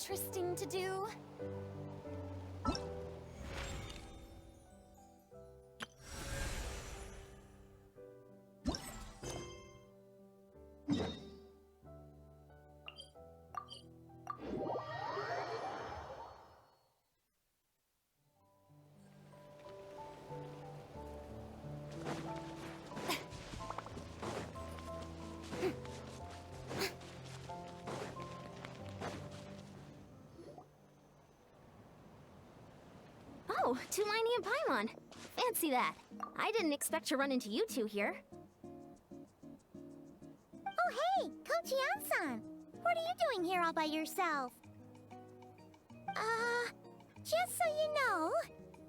interesting to do. Oh, Tulani and Paimon. Fancy that. I didn't expect to run into you two here. Oh hey, Coach Yan-san. What are you doing here all by yourself? Just so you know,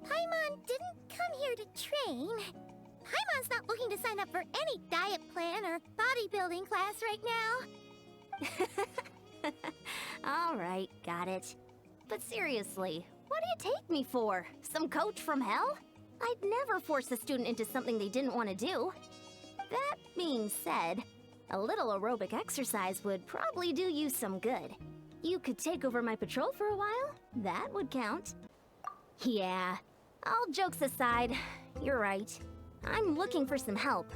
Paimon didn't come here to train. Paimon's not looking to sign up for any diet plan or bodybuilding class right now. All right, got it. But seriously, what do you take me for? Some coach from hell? I'd never force a student into something they didn't want to do. That being said, a little aerobic exercise would probably do you some good. You could take over my patrol for a while. That would count. Yeah, all jokes aside, you're right. I'm looking for some help.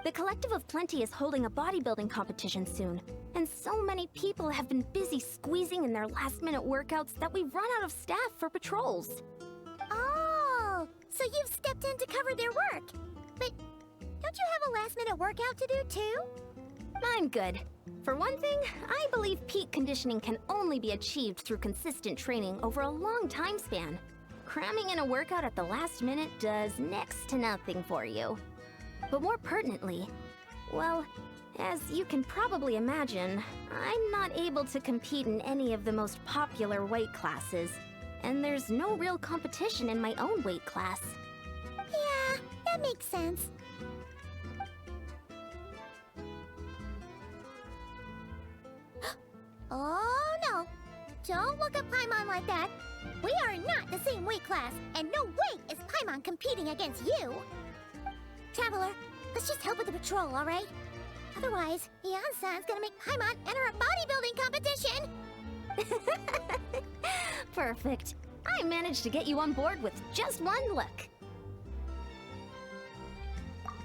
The Collective of Plenty is holding a bodybuilding competition soon, and so many people have been busy squeezing in their last-minute workouts that we've run out of staff for patrols. Oh, so you've stepped in to cover their work. But don't you have a last-minute workout to do too? I'm good. For one thing, I believe peak conditioning can only be achieved through consistent training over a long time span. Cramming in a workout at the last minute does next to nothing for you. But more pertinently, well, as you can probably imagine, I'm not able to compete in any of the most popular weight classes, and there's no real competition in my own weight class. Yeah, that makes sense. Oh no! Don't look at Paimon like that! We are not the same weight class, and no way is Paimon competing against you! Traveler, let's just help with the patrol, alright? Otherwise, Yan-san's gonna make Paimon enter a bodybuilding competition! Perfect. I managed to get you on board with just one look.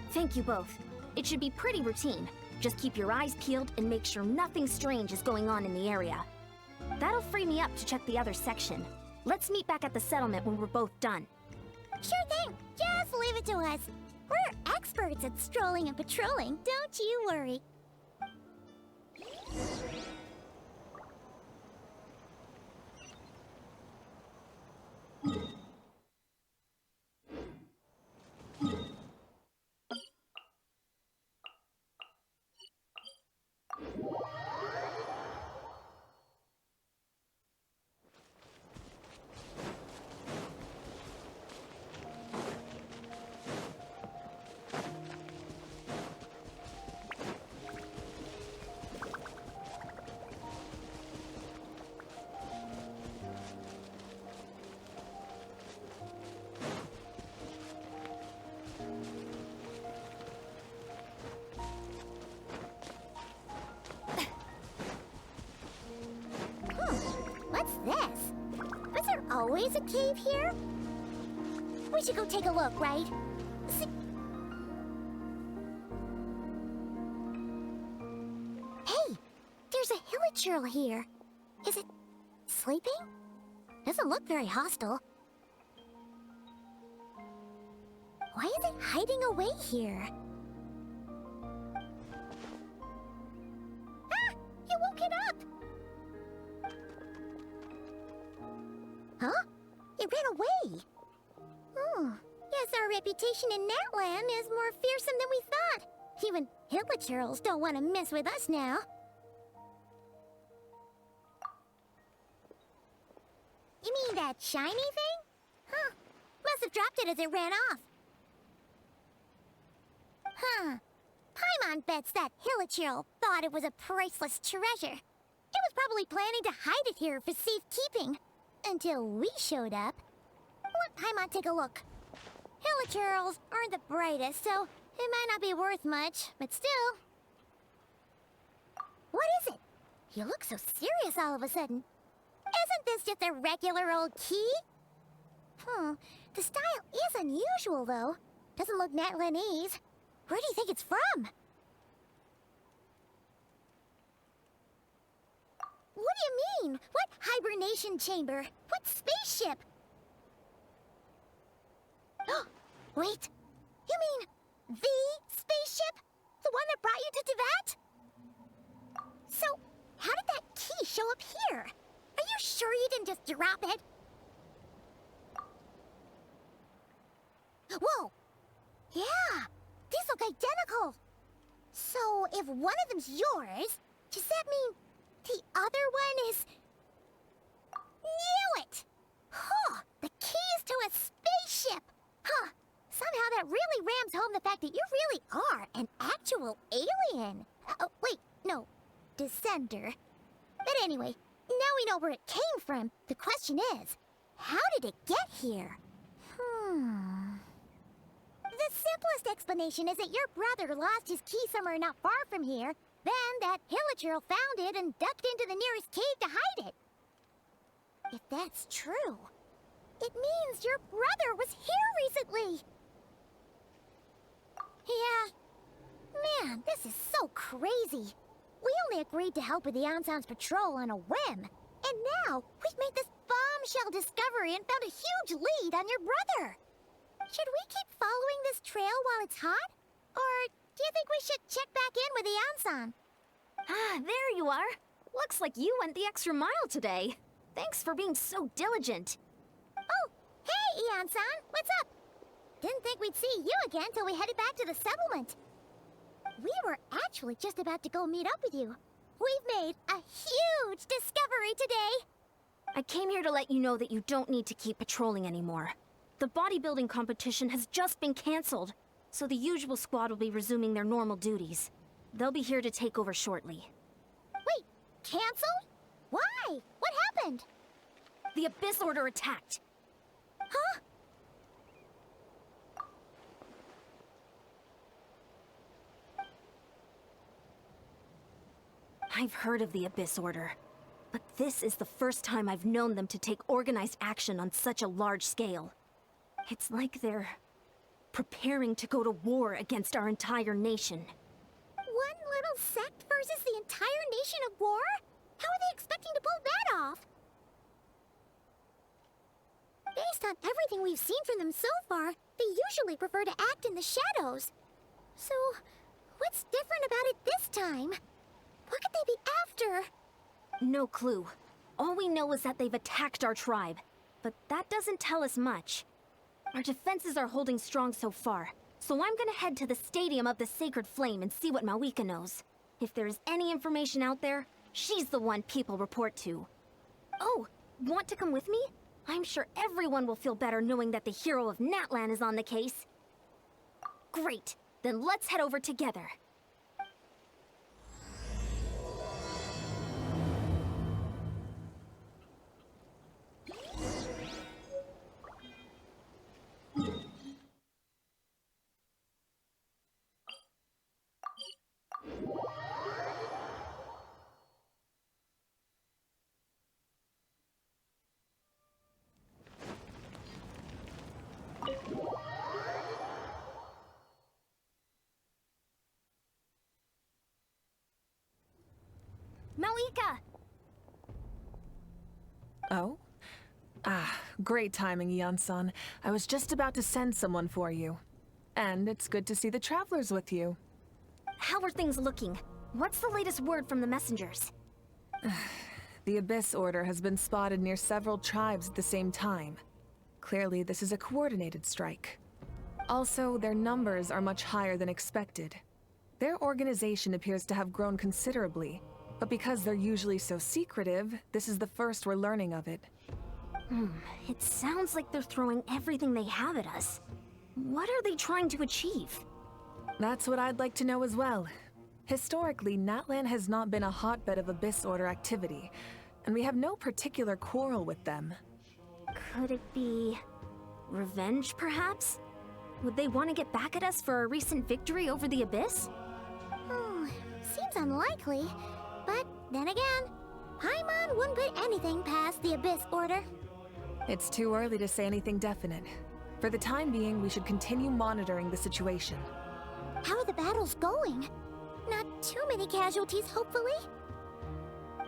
Thank you both. It should be pretty routine. Just keep your eyes peeled and make sure nothing strange is going on in the area. That'll free me up to check the other section. Let's meet back at the settlement when we're both done. Sure thing! Just leave it to us! We're experts at strolling and patrolling, don't you worry. What's this? Was there always a cave here? We should go take a look, right? Hey! There's a hilichurl here. Is it sleeping? Doesn't look very hostile. Why is it hiding away here? Ah! You woke it up! Huh? It ran away! Oh, guess our reputation in that land is more fearsome than we thought. Even hilichurls don't want to mess with us now. You mean that shiny thing? Huh. Must have dropped it as it ran off. Huh. Paimon bets that hilichurl thought it was a priceless treasure. It was probably planning to hide it here for safekeeping. Until we showed up. Let Paimon take a look. Hilichurls aren't the brightest, so it might not be worth much, but still. What is it? You look so serious all of a sudden. is just a regular old key? The style is unusual, though. Doesn't look Natlanese. Where do you think it's from? What do you mean? What hibernation chamber? What spaceship? Wait, you mean the spaceship? The one that brought you to Tibet? So, how did that key show up here? Are you sure you didn't just drop it? Whoa! Yeah, these look identical. So, if one of them's yours, does that mean the other one is... Knew it! Huh, the keys to a spaceship! Huh, somehow that really rams home the fact that you really are an actual alien. Oh, wait, no, descender. But anyway, now we know where it came from. The question is, how did it get here? The simplest explanation is that your brother lost his key somewhere not far from here. Then that Hilichurl found it and ducked into the nearest cave to hide it. If that's true, it means your brother was here recently. Yeah. Man, this is so crazy. We only agreed to help with the Anson's patrol on a whim. And now, we've made this bombshell discovery and found a huge lead on your brother. Should we keep following this trail while it's hot? Or do you think we should check back in with the Anson? Ah, there you are. Looks like you went the extra mile today. Thanks for being so diligent. Oh, hey, Anson, what's up? Didn't think we'd see you again till we headed back to the settlement. We were actually just about to go meet up with you. We've made a huge discovery today. I came here to let you know that you don't need to keep patrolling anymore. The bodybuilding competition has just been cancelled, so the usual squad will be resuming their normal duties. They'll be here to take over shortly. Wait, canceled? Why? What happened? The Abyss Order attacked. Huh? I've heard of the Abyss Order, but this is the first time I've known them to take organized action on such a large scale. It's like they're preparing to go to war against our entire nation. One little sect versus the entire nation of war? How are they expecting to pull that off? Based on everything we've seen from them so far, they usually prefer to act in the shadows. So, what's different about it this time? What could they be after? No clue. All we know is that they've attacked our tribe, but that doesn't tell us much. Our defenses are holding strong so far, so I'm gonna head to the Stadium of the Sacred Flame and see what Malika knows. If there's any information out there, she's the one people report to. Oh, want to come with me? I'm sure everyone will feel better knowing that the hero of Natlan is on the case. Great, then let's head over together. Malika! Oh? Great timing, Ian-san. I was just about to send someone for you. And it's good to see the travelers with you. How are things looking? What's the latest word from the messengers? The Abyss Order has been spotted near several tribes at the same time. Clearly, this is a coordinated strike. Also, their numbers are much higher than expected. Their organization appears to have grown considerably, but because they're usually so secretive, this is the first we're learning of it. It sounds like they're throwing everything they have at us. What are they trying to achieve? That's what I'd like to know as well. Historically, Natlan has not been a hotbed of Abyss Order activity, and we have no particular quarrel with them. Could it be... revenge, perhaps? Would they want to get back at us for our recent victory over the Abyss? Seems unlikely. But then again, Paimon wouldn't put anything past the Abyss Order. It's too early to say anything definite. For the time being, we should continue monitoring the situation. How are the battles going? Not too many casualties, hopefully?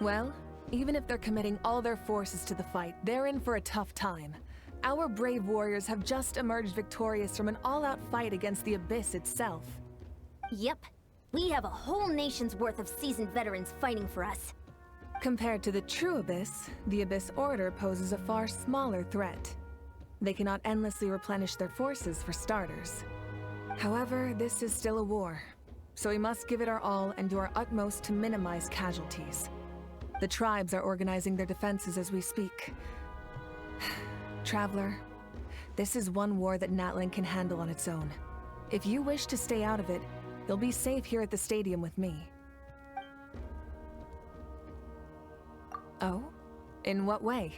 Well, even if they're committing all their forces to the fight, they're in for a tough time. Our brave warriors have just emerged victorious from an all-out fight against the Abyss itself. Yep. We have a whole nation's worth of seasoned veterans fighting for us. Compared to the true Abyss, the Abyss Order poses a far smaller threat. They cannot endlessly replenish their forces for starters. However, this is still a war, so we must give it our all and do our utmost to minimize casualties. The tribes are organizing their defenses as we speak. Traveler, this is one war that Natlan can handle on its own. If you wish to stay out of it, you'll be safe here at the stadium with me. Oh? In what way?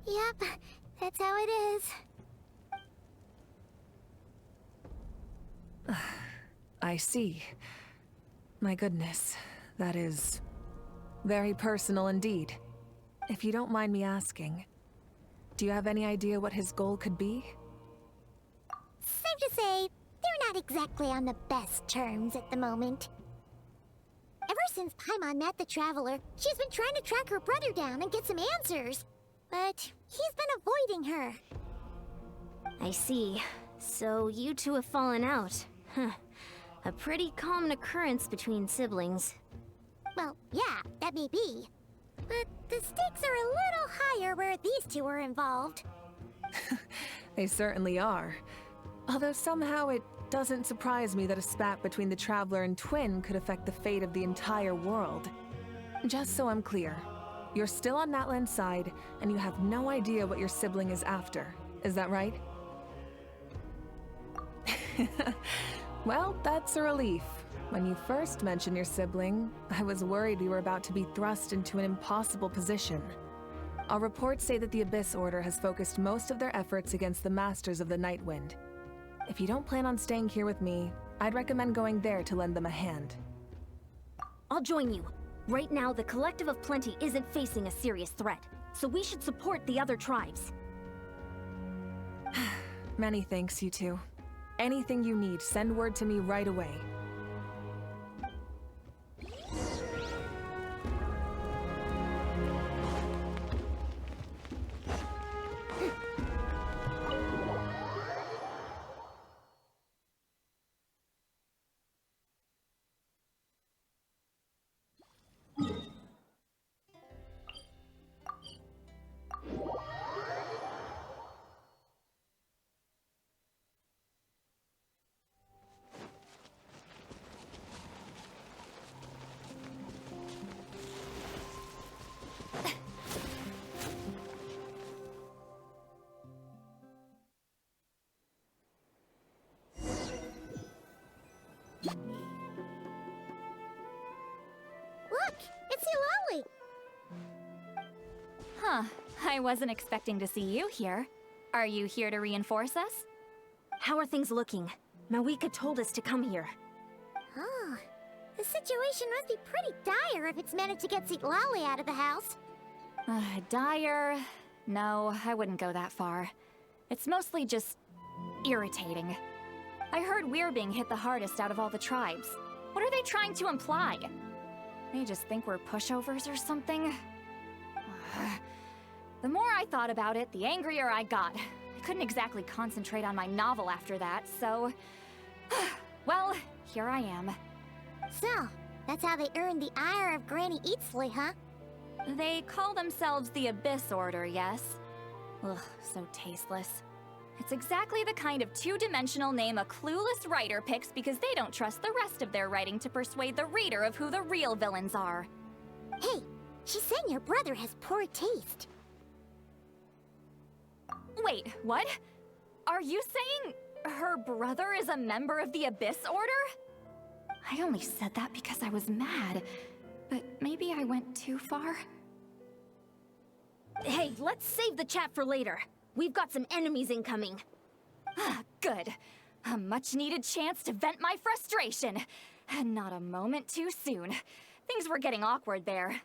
Yep, that's how it is. I see. My goodness, that is very personal indeed. If you don't mind me asking, do you have any idea what his goal could be? Safe to say, they're not exactly on the best terms at the moment. Ever since Paimon met the Traveler, she's been trying to track her brother down and get some answers. But he's been avoiding her. I see. So you two have fallen out. Huh. A pretty common occurrence between siblings. Well, yeah, that may be. But the stakes are a little higher where these two are involved. They certainly are. Although somehow it doesn't surprise me that a spat between the Traveler and Twin could affect the fate of the entire world. Just so I'm clear, you're still on Natlan's side, and you have no idea what your sibling is after. Is that right? Well, that's a relief. When you first mentioned your sibling, I was worried we were about to be thrust into an impossible position. Our reports say that the Abyss Order has focused most of their efforts against the Masters of the Nightwind. If you don't plan on staying here with me, I'd recommend going there to lend them a hand. I'll join you. Right now, the Collective of Plenty isn't facing a serious threat, so we should support the other tribes. Many thanks, you two. Anything you need, send word to me right away. Look, it's Eulalie! Huh. I wasn't expecting to see you here. Are you here to reinforce us? How are things looking? Mawika told us to come here. Oh, the situation must be pretty dire if it's managed to get Eulalie out of the house. Dire? No, I wouldn't go that far. It's mostly just irritating. I heard we're being hit the hardest out of all the tribes. What are they trying to imply? They just think we're pushovers or something? The more I thought about it, the angrier I got. I couldn't exactly concentrate on my novel after that, so... well, here I am. So, that's how they earned the ire of Granny Eatsley, huh? They call themselves the Abyss Order, yes? Ugh, so tasteless. It's exactly the kind of two-dimensional name a clueless writer picks because they don't trust the rest of their writing to persuade the reader of who the real villains are. Hey, she's saying your brother has poor taste. Wait, what? Are you saying her brother is a member of the Abyss Order? I only said that because I was mad, but maybe I went too far. Hey, let's save the chat for later. We've got some enemies incoming. Good. A much-needed chance to vent my frustration. And not a moment too soon. Things were getting awkward there.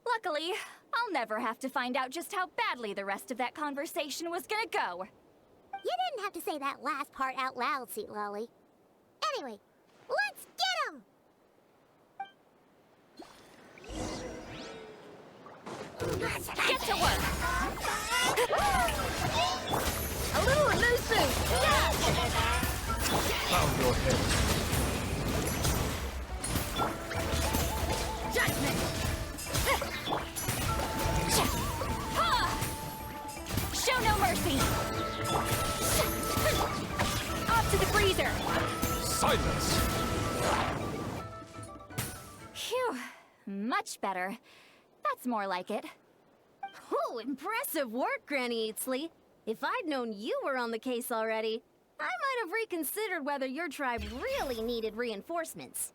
Luckily, I'll never have to find out just how badly the rest of that conversation was gonna go. You didn't have to say that last part out loud, Sweet Lolly. Anyway, let's get 'em! Get to work! A little elusive! Found your head. Judgment! Show no mercy! Off to the freezer! Silence! Phew, much better. That's more like it. Oh, impressive work, Granny Eatsley. If I'd known you were on the case already, I might have reconsidered whether your tribe really needed reinforcements.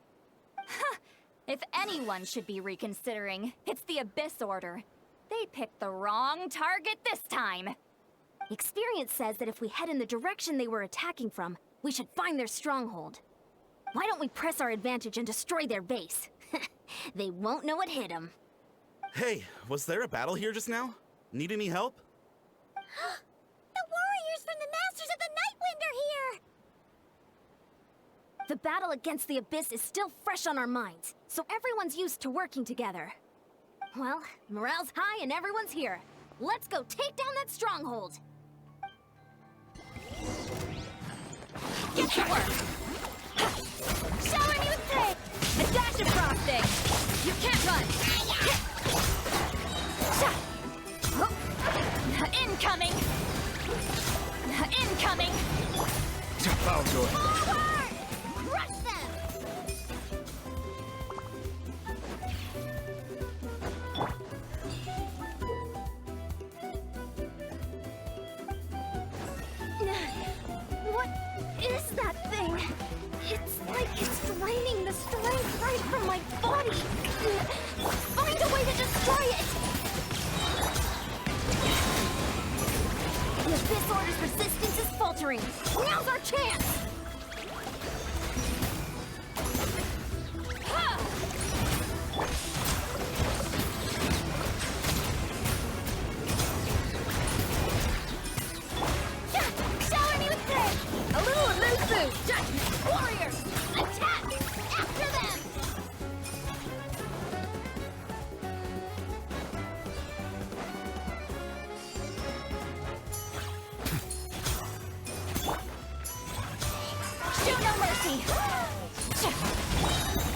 If anyone should be reconsidering, it's the Abyss Order. They picked the wrong target this time. Experience says that if we head in the direction they were attacking from, we should find their stronghold. Why don't we press our advantage and destroy their base? They won't know what hit them. Hey, was there a battle here just now? Need any help? The warriors from the Masters of the Nightwind are here! The battle against the Abyss is still fresh on our minds, so everyone's used to working together. Well, morale's high and everyone's here. Let's go take down that stronghold! Get to work! Shower me with praise! A dash of frosting! You can't run! Incoming! Incoming! Found your head. Forward! Crush them! What is that thing? It's like it's draining the strength right from my body. Find a way to destroy it! The Abyss Order's resistance is faltering. Now's our chance! Shower me with praise! A little elusive! Judgment! Warriors! Attack! After them! Show no mercy!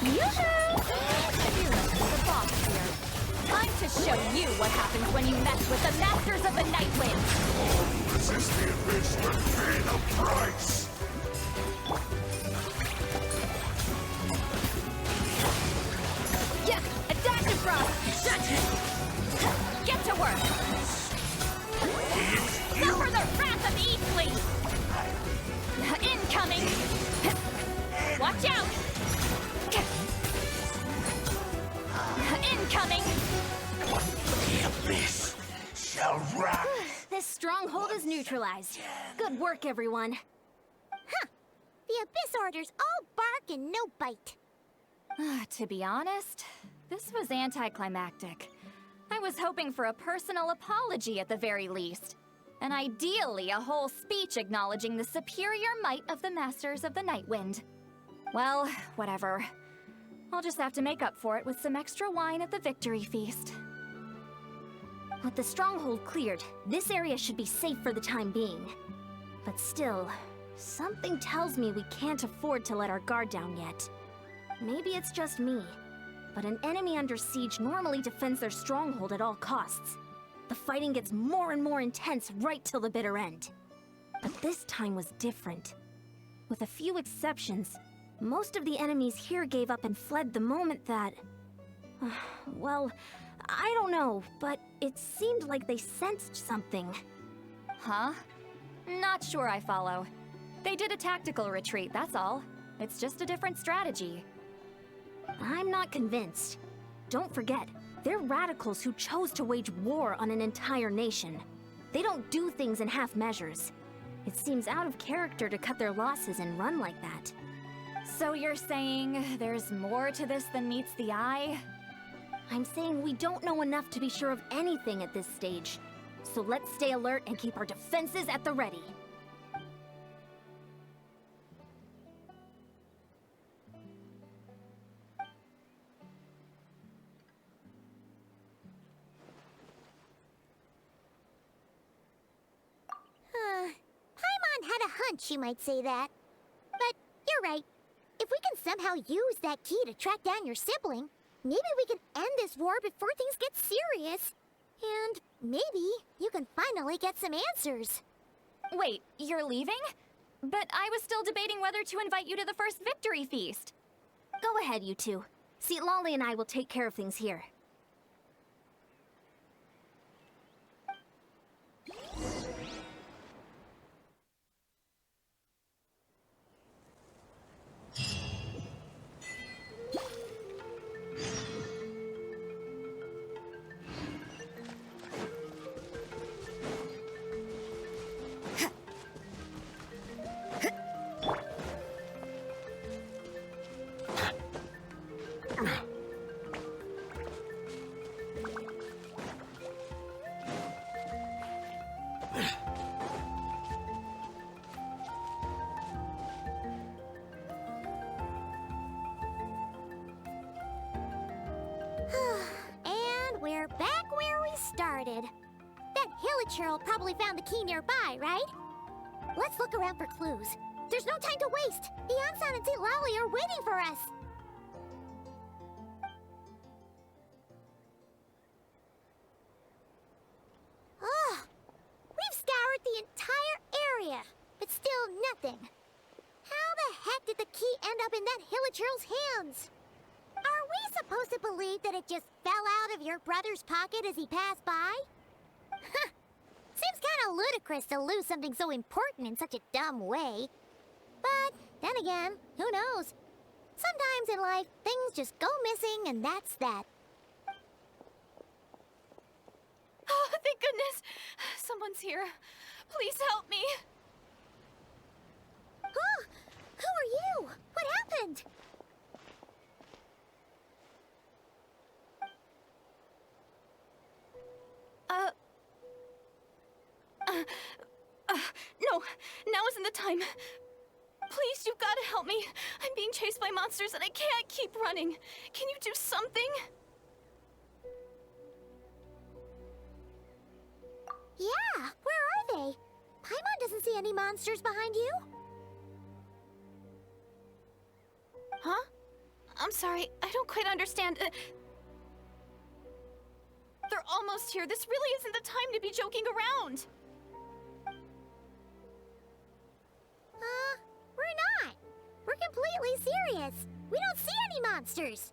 Yoo-hoo! The boss here. Time to show you what happens when you mess with the Masters of the Nightwind! Resist the Abyss will pay the price! Yeah, a dash of frost! Judgment! Get to work! Suffer the wrath of Eastleigh! Incoming! Watch out! Incoming! The Abyss shall rise! This stronghold is neutralized. Good work, everyone. The Abyss Order's all bark and no bite. To be honest, this was anticlimactic. I was hoping for a personal apology at the very least. And ideally, a whole speech acknowledging the superior might of the Masters of the Nightwind. Well, whatever. I'll just have to make up for it with some extra wine at the victory feast. With the stronghold cleared, this area should be safe for the time being. But still, something tells me we can't afford to let our guard down yet. Maybe it's just me, but an enemy under siege normally defends their stronghold at all costs. The fighting gets more and more intense right till the bitter end. But this time was different. With a few exceptions, most of the enemies here gave up and fled the moment that... well, I don't know, but it seemed like they sensed something. Huh? Not sure I follow. They did a tactical retreat, that's all. It's just a different strategy. I'm not convinced. Don't forget, they're radicals who chose to wage war on an entire nation. They don't do things in half measures. It seems out of character to cut their losses and run like that. So you're saying there's more to this than meets the eye? I'm saying we don't know enough to be sure of anything at this stage. So let's stay alert and keep our defenses at the ready. Paimon had a hunch you might say that. But you're right. If we can somehow use that key to track down your sibling, maybe we can end this war before things get serious. And maybe you can finally get some answers. Wait, you're leaving? But I was still debating whether to invite you to the first victory feast. Go ahead, you two. See, Lolly and I will take care of things here. And we're back where we started. That hilichurl probably found the key nearby, right? Let's look around for clues. There's no time to waste. The Ansan and St. Lolly are waiting for us. Ugh. We've scoured the entire area, but still nothing. How the heck did the key end up in that hilichurl's hands? Are we supposed to believe that it just fell out of your brother's pocket as he passed by? Seems kind of ludicrous to lose something so important in such a dumb way. But then again, who knows? Sometimes in life, things just go missing and that's that. Oh, thank goodness! Someone's here. Please help me. Oh, who are you? What happened? No, now isn't the time. Please, you've got to help me. I'm being chased by monsters and I can't keep running. Can you do something? Yeah, where are they? Paimon doesn't see any monsters behind you. Huh? I'm sorry, I don't quite understand. They're almost here. This really isn't the time to be joking around. We're not. We're completely serious. We don't see any monsters.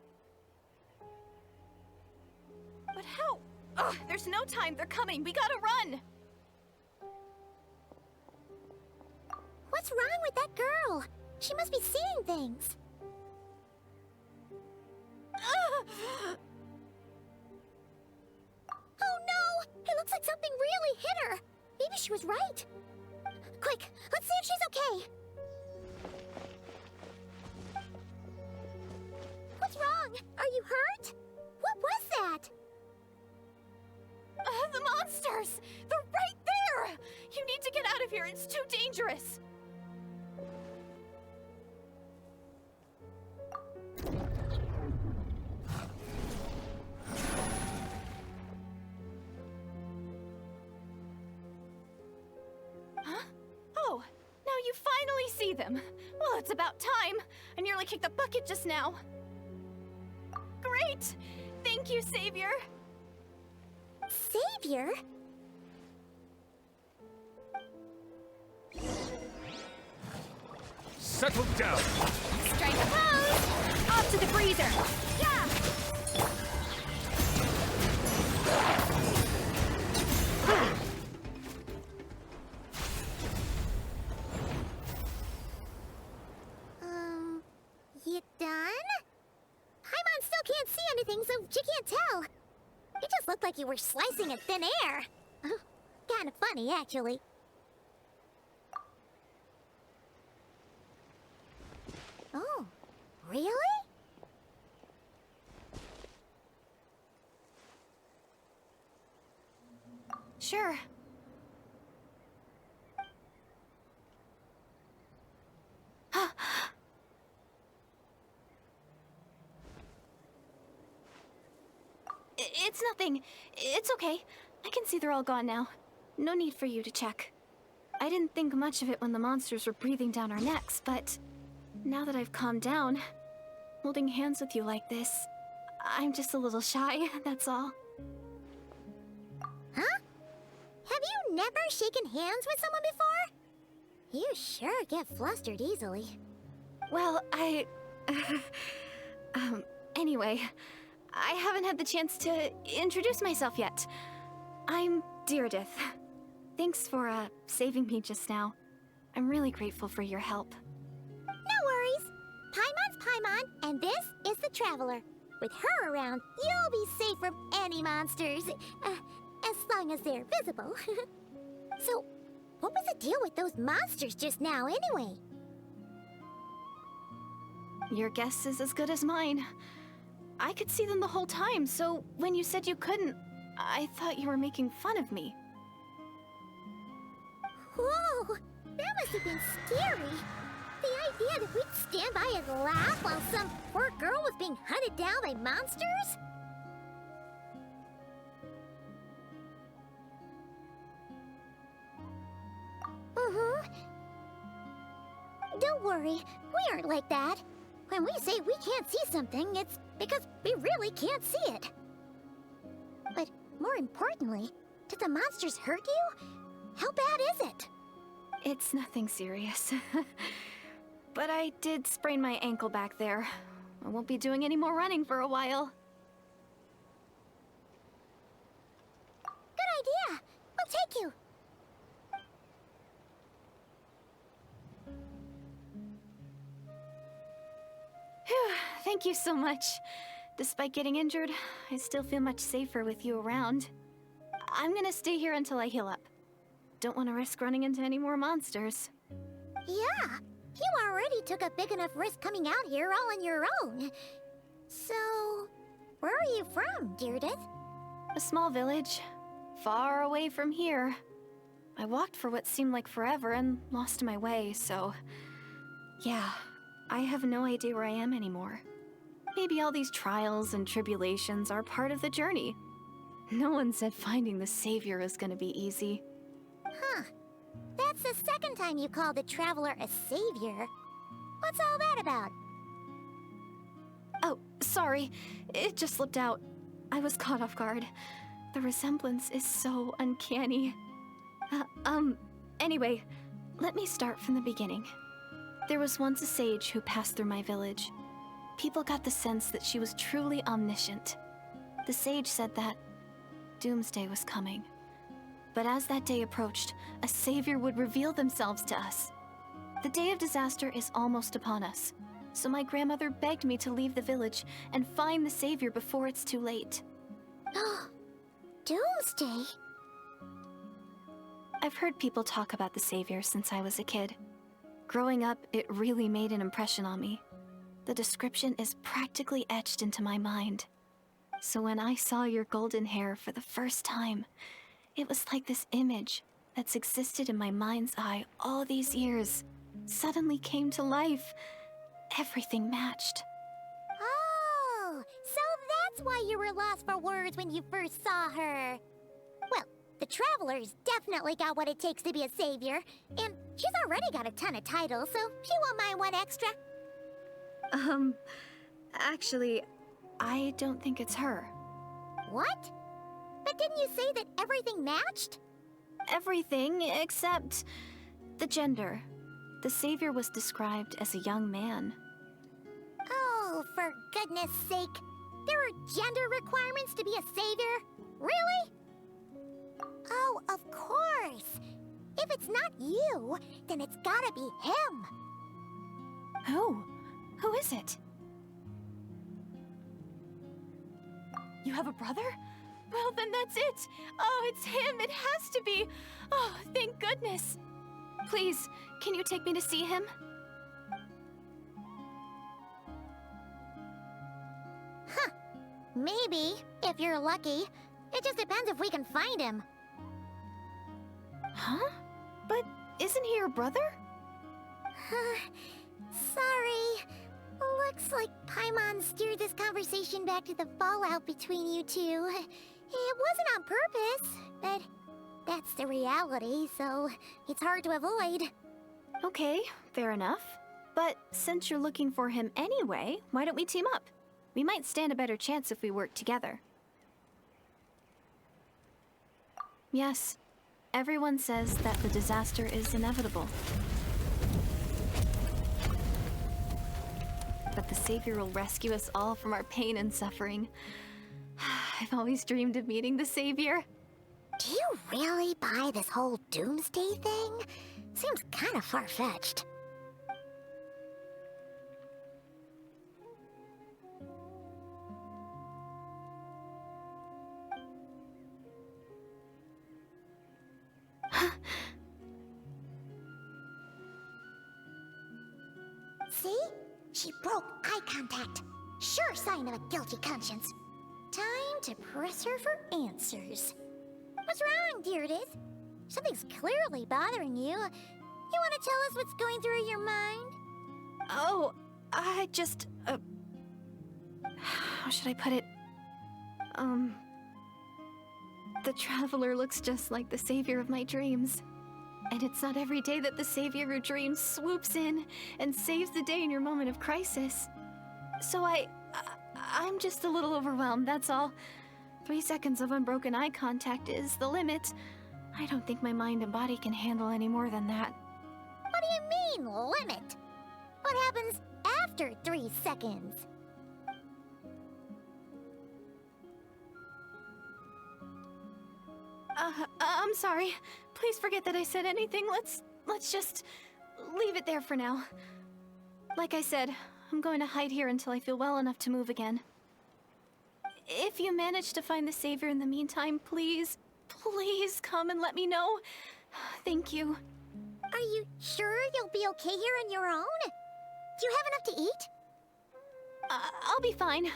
But how? Ugh, there's no time. They're coming. We gotta run. What's wrong with that girl? She must be seeing things. Oh no! It looks like something really hit her. Maybe she was right. Quick, let's see if she's okay. What's wrong? Are you hurt? What was that? The monsters! They're right there! You need to get out of here. It's too dangerous. Huh? Oh, now you finally see them. Well, it's about time. I nearly kicked the bucket just now. Great! Thank you, Savior. Savior? Settle down! Strike a pose! Off to the freezer! Yeah! You done? Paimon still can't see anything, so she can't tell. It just looked like you were slicing at thin air. Kinda funny, actually. Oh, really? Sure. It's nothing. It's okay. I can see they're all gone now. No need for you to check. I didn't think much of it when the monsters were breathing down our necks, but now that I've calmed down, holding hands with you like this, I'm just a little shy, that's all. Huh? Have you never shaken hands with someone before? You sure get flustered easily. Well, anyway, I haven't had the chance to introduce myself yet. I'm Deirdith. Thanks for, saving me just now. I'm really grateful for your help. No worries. Paimon's Paimon, and this is the Traveler. With her around, you'll be safe from any monsters. As long as they're visible. So, what was the deal with those monsters just now, anyway? Your guess is as good as mine. I could see them the whole time, so when you said you couldn't, I thought you were making fun of me. Whoa! That must have been scary. The idea that we'd stand by and laugh while some poor girl was being hunted down by monsters? Don't worry, we aren't like that. When we say we can't see something, it's because we really can't see it. But more importantly, did the monsters hurt you? How bad is it? It's nothing serious. But I did sprain my ankle back there. I won't be doing any more running for a while. Good idea. We'll take you. Phew, thank you so much. Despite getting injured, I still feel much safer with you around. I'm gonna stay here until I heal up. Don't want to risk running into any more monsters. Yeah, you already took a big enough risk coming out here all on your own. So, where are you from, Deirdith? A small village, far away from here. I walked for what seemed like forever and lost my way, so... yeah, I have no idea where I am anymore. Maybe all these trials and tribulations are part of the journey. No one said finding the Savior is gonna be easy. Huh. That's the second time you called the Traveler a savior. What's all that about? Oh, sorry. It just slipped out. I was caught off guard. The resemblance is so uncanny. Anyway, let me start from the beginning. There was once a sage who passed through my village. People got the sense that she was truly omniscient. The sage said that doomsday was coming. But as that day approached, a savior would reveal themselves to us. The day of disaster is almost upon us, so my grandmother begged me to leave the village and find the savior before it's too late. Doomsday? I've heard people talk about the savior since I was a kid. Growing up, it really made an impression on me. The description is practically etched into my mind. So when I saw your golden hair for the first time, it was like this image that's existed in my mind's eye all these years suddenly came to life. Everything matched. Oh, so that's why you were lost for words when you first saw her. Well, the Traveler's definitely got what it takes to be a savior, and she's already got a ton of titles, so she won't mind one extra. Actually, I don't think it's her. What? But didn't you say that everything matched? Everything except the gender. The savior was described as a young man. Oh, for goodness sake. There are gender requirements to be a savior? Really? Oh, of course. If it's not you, then it's gotta be him. Who? Who is it? You have a brother? Well, then that's it. Oh, it's him. It has to be. Oh, thank goodness. Please, can you take me to see him? Huh. Maybe, if you're lucky. It just depends if we can find him. Huh? But isn't he your brother? Sorry. Looks like Paimon steered this conversation back to the fallout between you two. It wasn't on purpose, but that's the reality, so it's hard to avoid. Okay, fair enough. But since you're looking for him anyway, why don't we team up? We might stand a better chance if we work together. Yes, everyone says that the disaster is inevitable. But the Savior will rescue us all from our pain and suffering. I've always dreamed of meeting the Savior. Do you really buy this whole doomsday thing? Seems kind of far-fetched. See? She broke eye contact. Sure sign of a guilty conscience. Time to press her for answers. What's wrong, Deirdith? Something's clearly bothering you. You want to tell us what's going through your mind? Oh, I just, how should I put it? The Traveler looks just like the Savior of my dreams. And it's not every day that the Savior of your dreams swoops in and saves the day in your moment of crisis. So I'm just a little overwhelmed, that's all. 3 seconds of unbroken eye contact is the limit. I don't think my mind and body can handle any more than that. What do you mean, limit? What happens after 3 seconds? I'm sorry. Please forget that I said anything. Let's just leave it there for now. Like I said, I'm going to hide here until I feel well enough to move again. If you manage to find the Savior in the meantime, please come and let me know. Thank you. Are you sure you'll be okay here on your own? Do you have enough to eat? I'll be fine.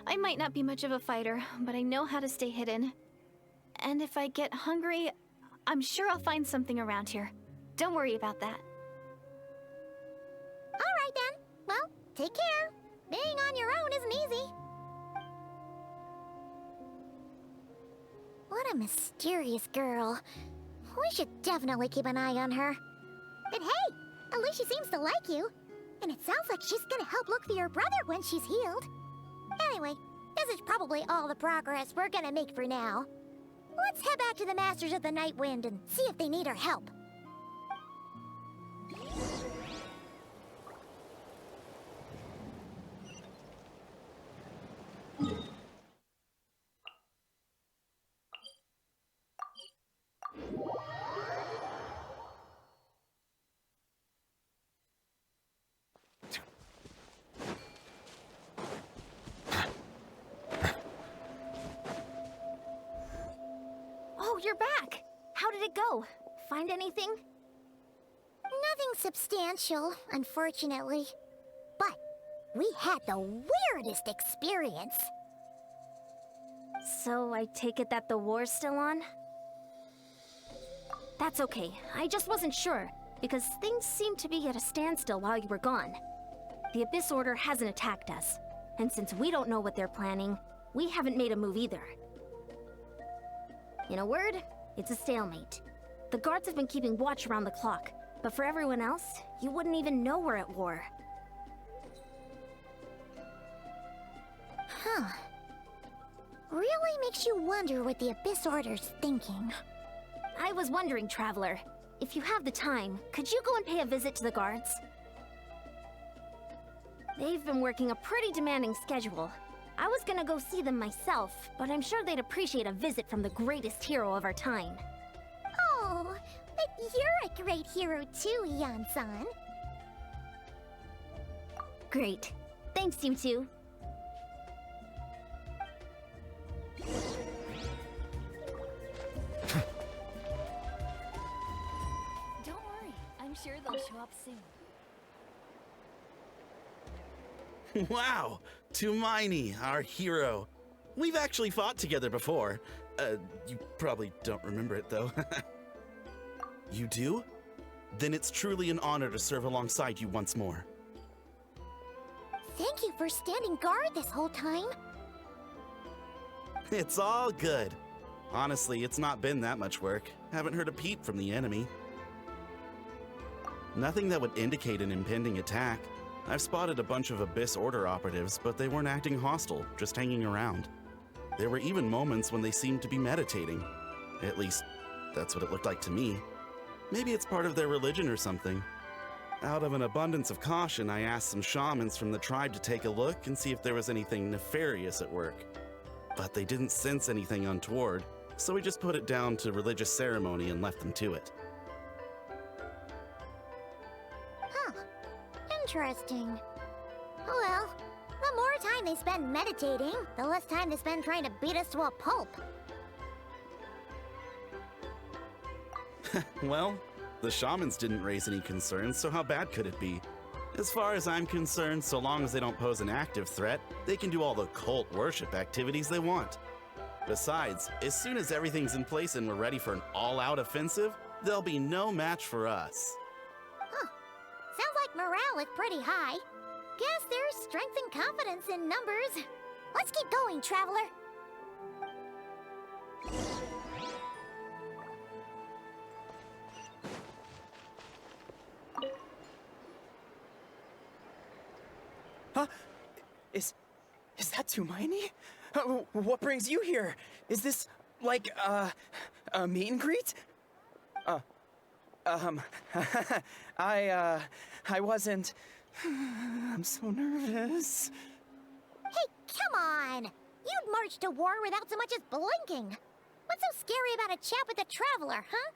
I might not be much of a fighter, but I know how to stay hidden. And if I get hungry, I'm sure I'll find something around here. Don't worry about that. All right then. Well, take care. Being on your own isn't easy. What a mysterious girl. We should definitely keep an eye on her. But hey, at least she seems to like you. And it sounds like she's gonna help look for your brother when she's healed. Anyway, this is probably all the progress we're gonna make for now. Let's head back to the Masters of the Night Wind and see if they need our help. Oh, you're back! How did it go? Find anything? Nothing substantial, unfortunately. But we had the weirdest experience. So I take it that the war's still on? That's okay. I just wasn't sure, because things seemed to be at a standstill while you were gone. The Abyss Order hasn't attacked us, and since we don't know what they're planning, we haven't made a move either. In a word, it's a stalemate. The guards have been keeping watch around the clock, but for everyone else, you wouldn't even know we're at war. Huh. Really makes you wonder what the Abyss Order's thinking. I was wondering, Traveler, if you have the time, could you go and pay a visit to the guards? They've been working a pretty demanding schedule. I was gonna go see them myself, but I'm sure they'd appreciate a visit from the greatest hero of our time. Oh, but you're a great hero too, Yan-san. Great. Thanks, you two. Don't worry, I'm sure they'll show up soon. Wow, Tumaini, our hero. We've actually fought together before. You probably don't remember it, though. You do? Then it's truly an honor to serve alongside you once more. Thank you for standing guard this whole time. It's all good. Honestly, it's not been that much work. Haven't heard a peep from the enemy. Nothing that would indicate an impending attack. I've spotted a bunch of Abyss Order operatives, but they weren't acting hostile, just hanging around. There were even moments when they seemed to be meditating. At least, that's what it looked like to me. Maybe it's part of their religion or something. Out of an abundance of caution, I asked some shamans from the tribe to take a look and see if there was anything nefarious at work. But they didn't sense anything untoward, so we just put it down to religious ceremony and left them to it. Huh. Interesting. Oh well, the more time they spend meditating, the less time they spend trying to beat us to a pulp. Well, the shamans didn't raise any concerns, so how bad could it be? As far as I'm concerned, so long as they don't pose an active threat, they can do all the cult worship activities they want. Besides, as soon as everything's in place and we're ready for an all-out offensive, there'll be no match for us. Huh. Sounds like morale is pretty high. Guess there's strength and confidence in numbers. Let's keep going, Traveler. Huh? Is that Tumaini? What brings you here? Is this, like, a meet and greet? I wasn't... I'm so nervous. Hey, come on! You'd march to war without so much as blinking. What's so scary about a chat with a Traveler, huh?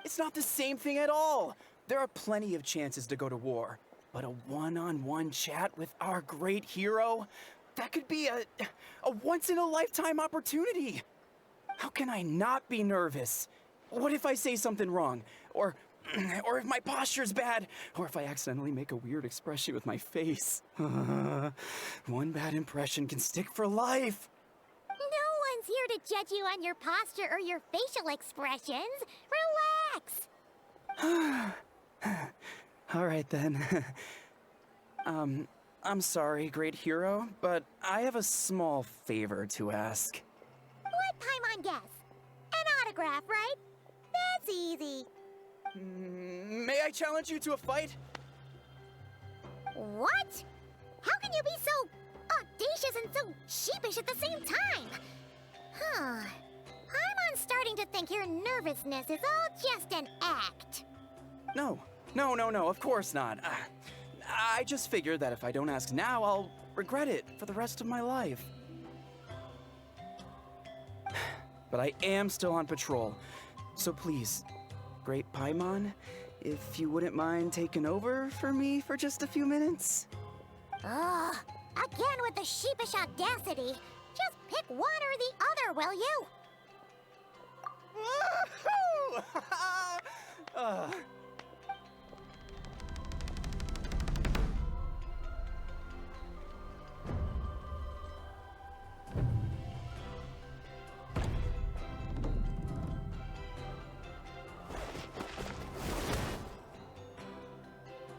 It's not the same thing at all. There are plenty of chances to go to war. But a one-on-one chat with our great hero? That could be a once-in-a-lifetime opportunity. How can I not be nervous? What if I say something wrong? Or if my posture's bad? Or if I accidentally make a weird expression with my face? One bad impression can stick for life. No one's here to judge you on your posture or your facial expressions. Relax! All right, then. I'm sorry, great hero, but I have a small favor to ask. What Paimon guess? An autograph, right? That's easy. May I challenge you to a fight? What? How can you be so audacious and so sheepish at the same time? Huh. I'm starting to think your nervousness is all just an act. No, of course not. I just figured that if I don't ask now, I'll regret it for the rest of my life. But I am still on patrol, so please, Great Paimon, if you wouldn't mind taking over for me for just a few minutes? Ugh, again with the sheepish audacity. Just pick one or the other, will you? Woohoo!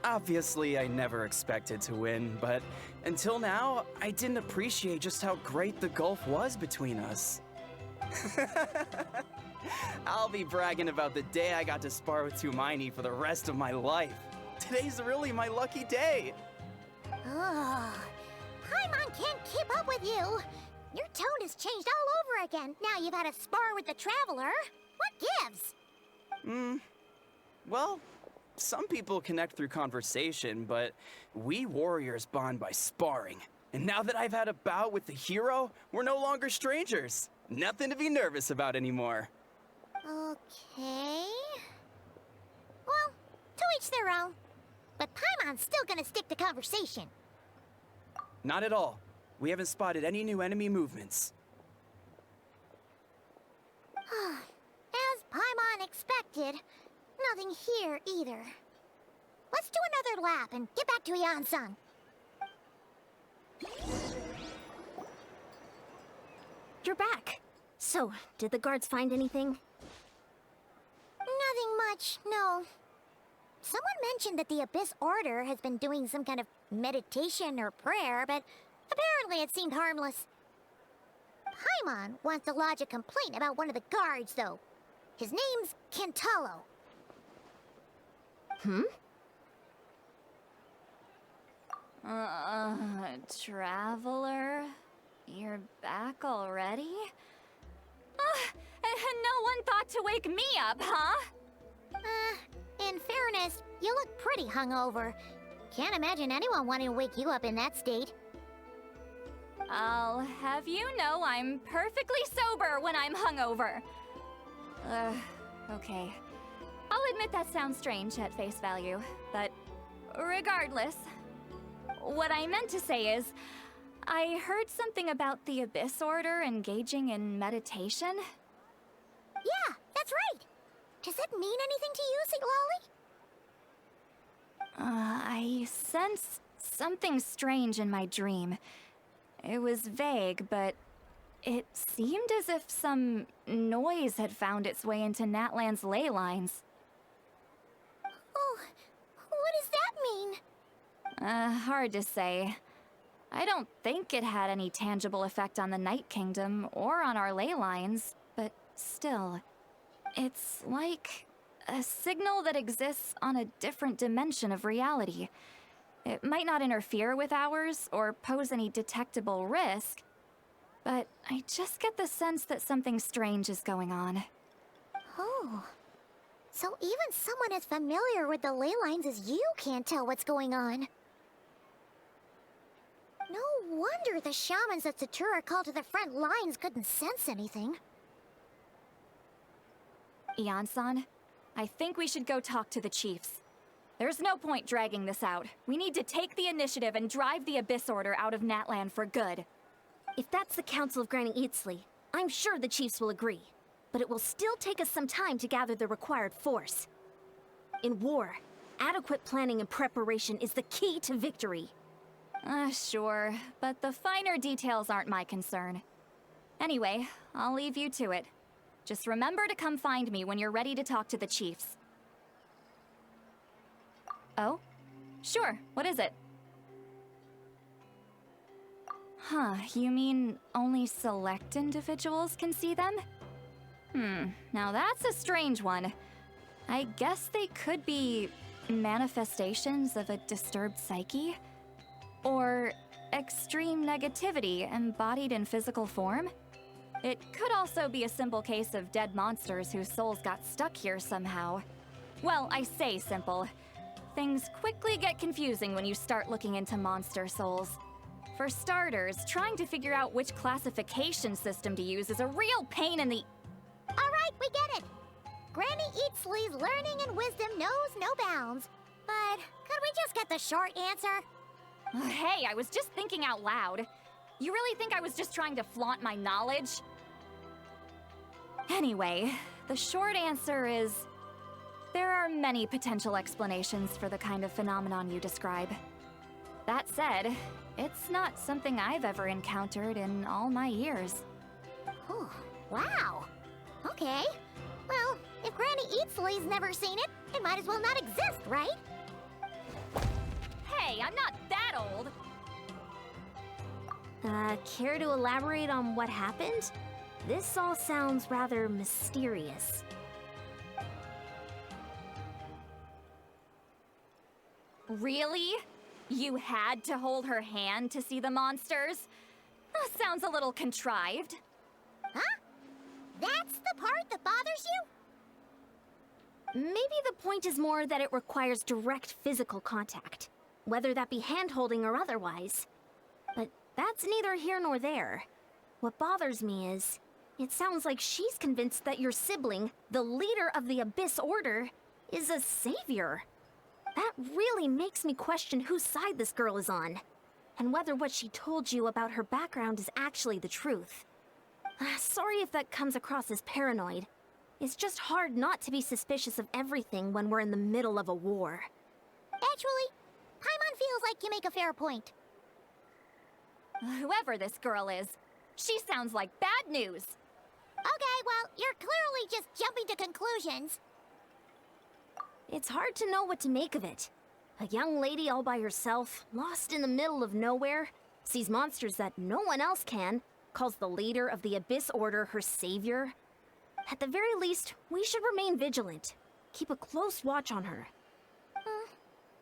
Obviously, I never expected to win, but until now, I didn't appreciate just how great the gulf was between us. I'll be bragging about the day I got to spar with Tumaini for the rest of my life. Today's really my lucky day. Ugh, Paimon can't keep up with you. Your tone has changed all over again. Now you've had a spar with the Traveler. What gives? Well, some people connect through conversation, but we warriors bond by sparring. And now that I've had a bout with the hero, we're no longer strangers. Nothing to be nervous about anymore. Okay. Well, to each their own. But Paimon's still gonna stick to conversation. Not at all. We haven't spotted any new enemy movements. As Paimon expected, nothing here either. Let's do another lap and get back to Yansung. You're back. So, did the guards find anything? Nothing much, no. Someone mentioned that the Abyss Order has been doing some kind of meditation or prayer, but apparently it seemed harmless. Paimon wants to lodge a complaint about one of the guards, though. His name's Kentalo. Traveler? You're back already? And no one thought to wake me up, huh? In fairness, you look pretty hungover. Can't imagine anyone wanting to wake you up in that state. I'll have you know I'm perfectly sober when I'm hungover. Okay. I'll admit that sounds strange at face value, but regardless, what I meant to say is, I heard something about the Abyss Order engaging in meditation. Yeah, that's right. Does that mean anything to you, Siglali? I sensed something strange in my dream. It was vague, but it seemed as if some noise had found its way into Natlan's ley lines. Oh, what does that mean? Hard to say. I don't think it had any tangible effect on the Night Kingdom or on our ley lines, but still, it's like a signal that exists on a different dimension of reality. It might not interfere with ours or pose any detectable risk, but I just get the sense that something strange is going on. Oh. So even someone as familiar with the ley lines as you can't tell what's going on. No wonder the shamans that Satura called to the front lines couldn't sense anything. Ian-san, I think we should go talk to the chiefs. There's no point dragging this out. We need to take the initiative and drive the Abyss Order out of Natlan for good. If that's the Council of Granny Eatsley, I'm sure the chiefs will agree. But it will still take us some time to gather the required force. In war, adequate planning and preparation is the key to victory. Sure, but the finer details aren't my concern. Anyway, I'll leave you to it. Just remember to come find me when you're ready to talk to the chiefs. Oh? Sure, what is it? Huh, you mean only select individuals can see them? Now that's a strange one. I guess they could be manifestations of a disturbed psyche? Or extreme negativity embodied in physical form? It could also be a simple case of dead monsters whose souls got stuck here somehow. Well, I say simple. Things quickly get confusing when you start looking into monster souls. For starters, trying to figure out which classification system to use is a real pain in the... Alright, we get it. Granny Eatsley's learning and wisdom knows no bounds. But could we just get the short answer? Hey, I was just thinking out loud. You really think I was just trying to flaunt my knowledge? Anyway, the short answer is... there are many potential explanations for the kind of phenomenon you describe. That said, it's not something I've ever encountered in all my years. Oh, wow. Okay. Well, if Granny Eatsley's never seen it, it might as well not exist, right? Hey, I'm not that old! Care to elaborate on what happened? This all sounds rather mysterious. Really? You had to hold her hand to see the monsters? Sounds a little contrived. Huh? That's the part that bothers you? Maybe the point is more that it requires direct physical contact, whether that be hand-holding or otherwise. But that's neither here nor there. What bothers me is, it sounds like she's convinced that your sibling, the leader of the Abyss Order, is a savior. That really makes me question whose side this girl is on, and whether what she told you about her background is actually the truth. Sorry if that comes across as paranoid. It's just hard not to be suspicious of everything when we're in the middle of a war. Actually, Paimon feels like you make a fair point. Whoever this girl is, she sounds like bad news. Okay, well, you're clearly just jumping to conclusions. It's hard to know what to make of it. A young lady all by herself, lost in the middle of nowhere, sees monsters that no one else can, calls the leader of the Abyss Order her savior. At the very least, we should remain vigilant. Keep a close watch on her.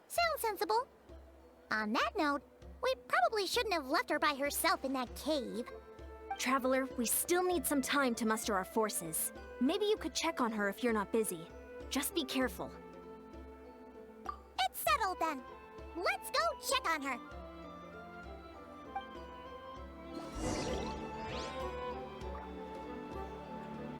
Sounds sensible. On that note, we probably shouldn't have left her by herself in that cave. Traveler, we still need some time to muster our forces. Maybe you could check on her if you're not busy. Just be careful. It's settled then. Let's go check on her.